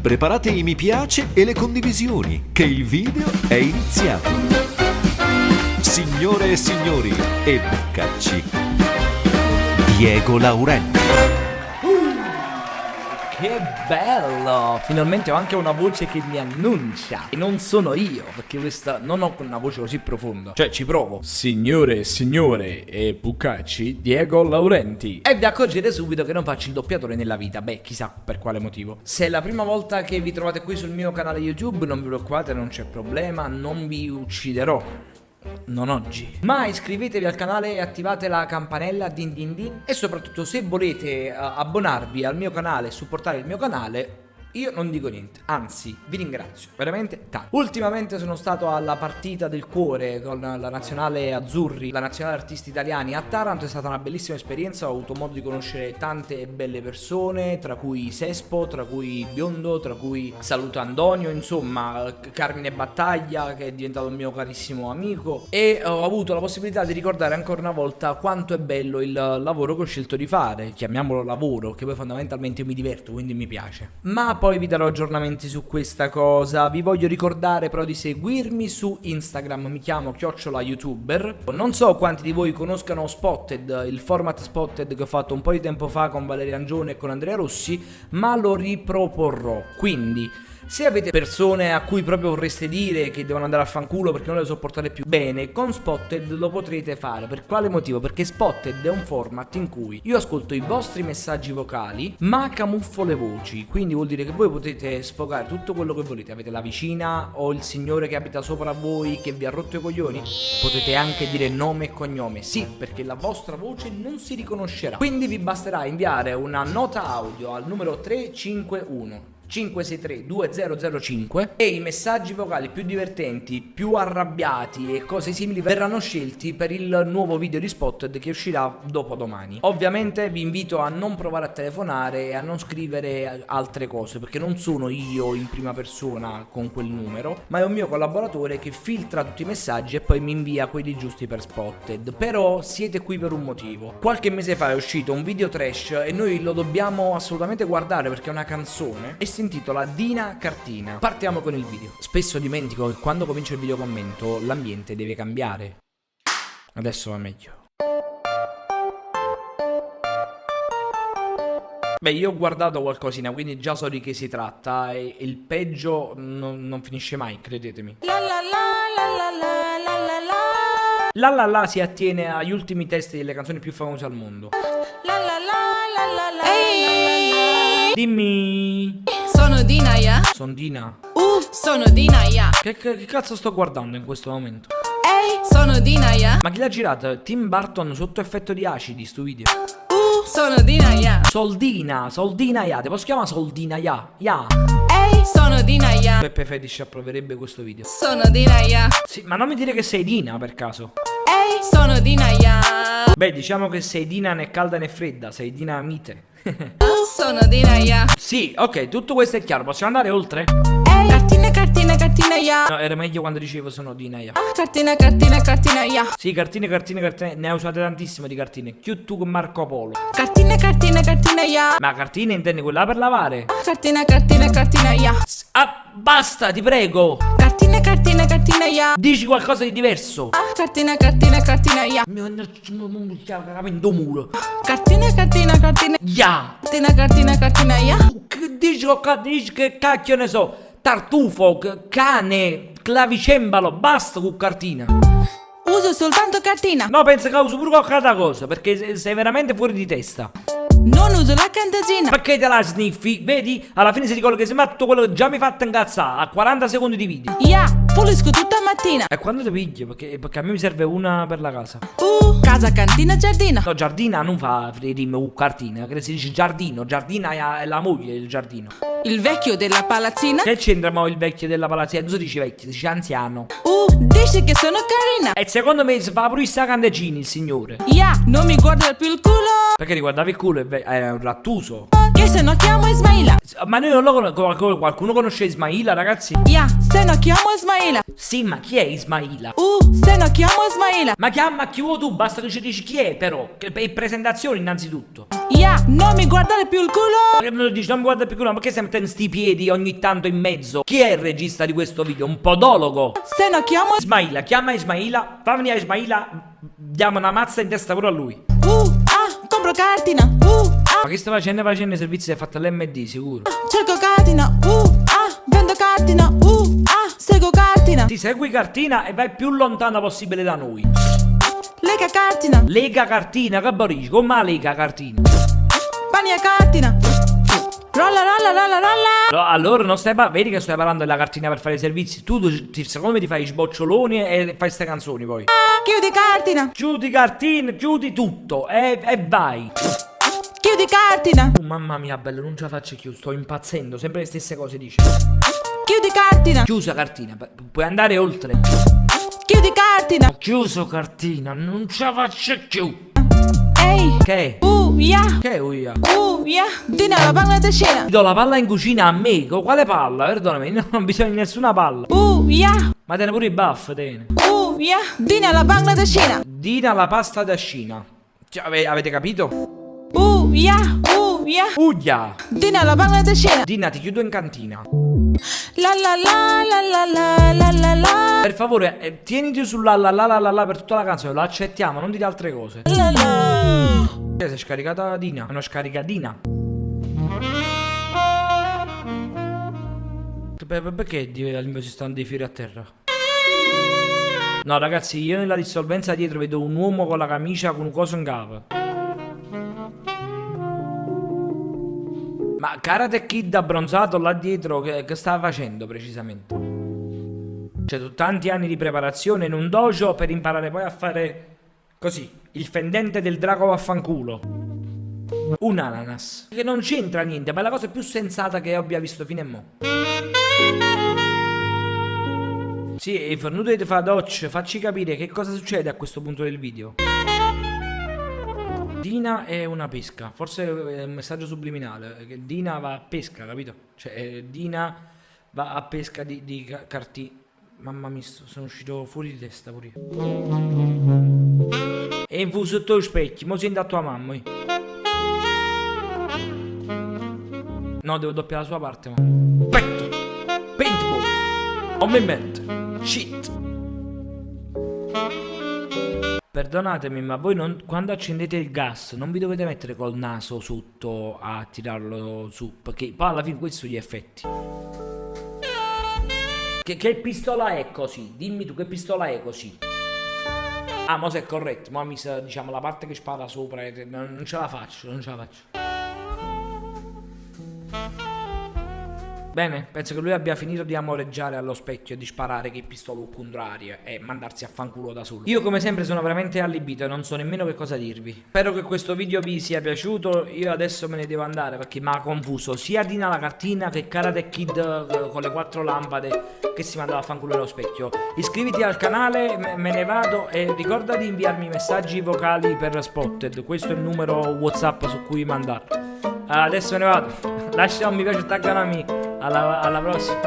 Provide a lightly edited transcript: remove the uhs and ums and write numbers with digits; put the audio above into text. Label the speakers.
Speaker 1: Preparate i mi piace e le condivisioni, che il video è iniziato. Signore e signori e Boccacci, Diego Laurenti.
Speaker 2: Che bello! Finalmente ho anche una voce che mi annuncia. E non sono io, perché questa non ho una voce così profonda. Cioè, ci provo. Signore e signore e Boccacci, Diego Laurenti. E vi accorgete subito che non faccio il doppiatore nella vita. Beh, chissà per quale motivo. Se è la prima volta che vi trovate qui sul mio canale YouTube, non vi preoccupate, non c'è problema, non vi ucciderò. Non oggi. Ma iscrivetevi al canale e attivate la campanella din din din. E soprattutto, se volete abbonarvi al mio canale e supportare il mio canale, io non dico niente, anzi vi ringrazio veramente tanto. Ultimamente sono stato alla partita del cuore con la nazionale azzurri, la nazionale artisti italiani a Taranto. È stata una bellissima esperienza, ho avuto modo di conoscere tante belle persone, tra cui Sespo, tra cui Biondo, tra cui Saluto Antonio, insomma Carmine Battaglia, che è diventato un mio carissimo amico. E ho avuto la possibilità di ricordare ancora una volta quanto è bello il lavoro che ho scelto di fare. Chiamiamolo lavoro, che poi fondamentalmente io mi diverto, quindi mi piace. Ma poi vi darò aggiornamenti su questa cosa. Vi voglio ricordare però di seguirmi su Instagram, mi chiamo @youtuber. Non so quanti di voi conoscano Spotted, il format Spotted che ho fatto un po' di tempo fa con Valeria Angione e con Andrea Rossi, ma lo riproporrò. Quindi se avete persone a cui proprio vorreste dire che devono andare a fanculo perché non le sopportate più bene, con Spotted lo potrete fare. Per quale motivo? Perché Spotted è un format in cui io ascolto i vostri messaggi vocali ma camuffo le voci. Quindi vuol dire che voi potete sfogare tutto quello che volete. Avete la vicina o il signore che abita sopra a voi che vi ha rotto i coglioni, potete anche dire nome e cognome. Sì, perché la vostra voce non si riconoscerà. Quindi vi basterà inviare una nota audio al numero 351 563 2005 e i messaggi vocali più divertenti, più arrabbiati e cose simili verranno scelti per il nuovo video di Spotted che uscirà dopodomani. Ovviamente vi invito a non provare a telefonare e a non scrivere altre cose, perché non sono io in prima persona con quel numero, ma è un mio collaboratore che filtra tutti i messaggi e poi mi invia quelli giusti per Spotted. Però siete qui per un motivo. Qualche mese fa è uscito un video trash e noi lo dobbiamo assolutamente guardare perché è una canzone e si intitola Dina Cartina. Partiamo con il video. Spesso dimentico che quando comincio il video commento l'ambiente deve cambiare. Adesso va meglio. Beh, io ho guardato qualcosina, quindi già so di che si tratta e il peggio non finisce mai, credetemi. La la la si attiene agli ultimi testi delle canzoni più famose al mondo. Dimmi.
Speaker 3: Sono Dina, yeah.
Speaker 2: Sono Dina.
Speaker 3: Sono Dina, yeah.
Speaker 2: Che cazzo sto guardando in questo momento?
Speaker 3: Ehi, sono Dina, yeah.
Speaker 2: Ma chi l'ha girata? Tim Burton sotto effetto di acidi sto video.
Speaker 3: Sono Dina, yeah.
Speaker 2: Soldina, ya. Ti posso chiamare Soldina, ya? Ya.
Speaker 3: Ehi, sono Dina, yeah.
Speaker 2: Peppe Fetish approverebbe questo video.
Speaker 3: Sono Dina, yeah.
Speaker 2: Sì, ma non mi dire che sei Dina per caso.
Speaker 3: Ehi, sono Dina, yeah.
Speaker 2: Beh, diciamo che sei Dina né calda né fredda, sei dinamite.
Speaker 3: Sono Dina, yeah.
Speaker 2: Sì, ok, tutto questo è chiaro, possiamo andare oltre?
Speaker 3: Ehi, cartina, yeah.
Speaker 2: No, era meglio quando dicevo sono Dina, ya.
Speaker 3: Cartina, yeah.
Speaker 2: Sì, cartine, ne ho usate tantissime di cartine. Più tu con Marco Polo.
Speaker 3: Cartina, yeah.
Speaker 2: Ma cartine intendi quella per lavare?
Speaker 3: Cartina, yeah.
Speaker 2: Ah, basta, ti prego.
Speaker 3: Cartina, yeah.
Speaker 2: Dici qualcosa di diverso.
Speaker 3: Cartina, yeah.
Speaker 2: Non cago in do muro.
Speaker 3: Cartina,
Speaker 2: Ya.
Speaker 3: cartina, yeah.
Speaker 2: Dici che cacchio ne so. Tartufo, cane, clavicembalo, basta con cartina.
Speaker 3: Uso soltanto cartina.
Speaker 2: No, penso che uso pure qualche altra cosa, perché sei veramente fuori di testa.
Speaker 3: Non uso la cantasina.
Speaker 2: Perché te la sniffi? Vedi? Alla fine si ricorda che sembra tutto quello che già mi hai fatto incazzare a 40 secondi di video.
Speaker 3: Yeah, pulisco tutta mattina.
Speaker 2: E quando ti pigli? Perché a me mi serve una per la casa.
Speaker 3: Casa, cantina, giardino.
Speaker 2: No, giardina non fa rime cartina, che si dice giardino. Giardina è la moglie del giardino.
Speaker 3: Il vecchio della palazzina.
Speaker 2: Che c'entra mo il vecchio della palazzina? Tu si dici vecchio, si dice anziano.
Speaker 3: dici che sono carina.
Speaker 2: E secondo me si fa pure sta candeggini il signore.
Speaker 3: Yeah, non mi guarda più il culo.
Speaker 2: Perché riguardava il culo è un rattuso.
Speaker 3: Che se no chiamo Ismaila.
Speaker 2: Ma noi non lo conosciamo. Qualcuno conosce Ismaila, ragazzi?
Speaker 3: Yeah, se no chiamo Ismaila.
Speaker 2: Sì, ma chi è Ismaila?
Speaker 3: Se no chiamo Ismaila.
Speaker 2: Ma chiama chi vuoi tu, basta che ci dici chi è però. Che per presentazione innanzitutto.
Speaker 3: Yeah, non mi guardare più il culo.
Speaker 2: Perché non dici non mi guarda più culo, ma perché stai mettendo sti piedi ogni tanto in mezzo? Chi è il regista di questo video? Un podologo?
Speaker 3: Se no chiamo
Speaker 2: Ismaila, chiama Ismaila, fa venire Ismaila, diamo una mazza in testa pure a lui.
Speaker 3: compro cartina.
Speaker 2: Ma che sta facendo? Facendo i servizi si è fatto l'MD, sicuro.
Speaker 3: Cerco cartina. Vendo cartina. Seguo cartina.
Speaker 2: Ti segui cartina e vai più lontano possibile da noi.
Speaker 3: Lega cartina.
Speaker 2: Lega cartina, che borici, come la lega cartina?
Speaker 3: Pania cartina. Rolla.
Speaker 2: No, allora non stai vedi che stai parlando della cartina per fare i servizi. Secondo me ti fai i sboccioloni e fai ste canzoni poi.
Speaker 3: Chiudi cartina.
Speaker 2: Chiudi cartina, chiudi tutto e vai.
Speaker 3: Chiudi cartina.
Speaker 2: Mamma mia, bello, non ce la faccio più, sto impazzendo, sempre le stesse cose dice.
Speaker 3: Chiudi cartina.
Speaker 2: Chiusa cartina, puoi andare oltre.
Speaker 3: Chiudi cartina.
Speaker 2: Ho chiuso cartina, non ce la faccio più.
Speaker 3: Ehi.
Speaker 2: Che?
Speaker 3: Yeah.
Speaker 2: Che uia?
Speaker 3: Yeah. Dina la bangladeshina.
Speaker 2: Ti do la palla in cucina a me, quale palla? Perdonami, non ho bisogno di nessuna palla.
Speaker 3: Yeah.
Speaker 2: Ma te ne pure i buff, te ne.
Speaker 3: Yeah. Dina la bangladeshina.
Speaker 2: Dina la pasta da Cina. Cioè, avete capito?
Speaker 3: Yeah.
Speaker 2: Uia!
Speaker 3: Dina la bangladeshina.
Speaker 2: Dina, ti chiudo in cantina.
Speaker 3: La.
Speaker 2: Per favore, tieniti sulla la per tutta la canzone, lo accettiamo, non dite altre cose. Si è scaricata Dina, è una scaricatina. Perché all'improvviso si stanno dei fiori a terra? No ragazzi, io nella dissolvenza dietro vedo un uomo con la camicia con un coso in capo. Ma Karate Kid abbronzato là dietro che stava facendo precisamente? Cioè tanti anni di preparazione in un dojo per imparare poi a fare così, il fendente del drago vaffanculo. Un ananas. Che non c'entra niente, ma è la cosa più sensata che abbia visto fino a mo'. Sì, e Fornuto di fa Doc, facci capire che cosa succede a questo punto del video. Dina è una pesca, forse è un messaggio subliminale, che Dina va a pesca, capito? Cioè Dina va a pesca di cartine. Mamma mia, sono uscito fuori di testa pure io. E infuso sotto gli specchi, mo senti a tua mamma. No, devo doppiare la sua parte, ma. Petto! Paintball! Omement! Shit! Perdonatemi, ma voi quando accendete il gas non vi dovete mettere col naso sotto a tirarlo su, perché poi alla fine questi sono gli effetti. Che pistola è così? Dimmi tu che pistola è così. Ah, mo se è corretto, ma mi sa, diciamo, la parte che spara sopra, non ce la faccio, non ce la faccio. Bene, penso che lui abbia finito di amoreggiare allo specchio e di sparare che pistolo contrario e mandarsi a fanculo da solo. Io come sempre sono veramente allibito e non so nemmeno che cosa dirvi. Spero che questo video vi sia piaciuto, io adesso me ne devo andare perché mi ha confuso sia Dina la cartina che Karate Kid con le 4 lampade che si mandava a fanculo nello specchio. Iscriviti al canale, me ne vado e ricorda di inviarmi messaggi vocali per Spotted, questo è il numero WhatsApp su cui mandarlo. Adesso me ne vado, lascia un mi piace e taggami. Alla prossima.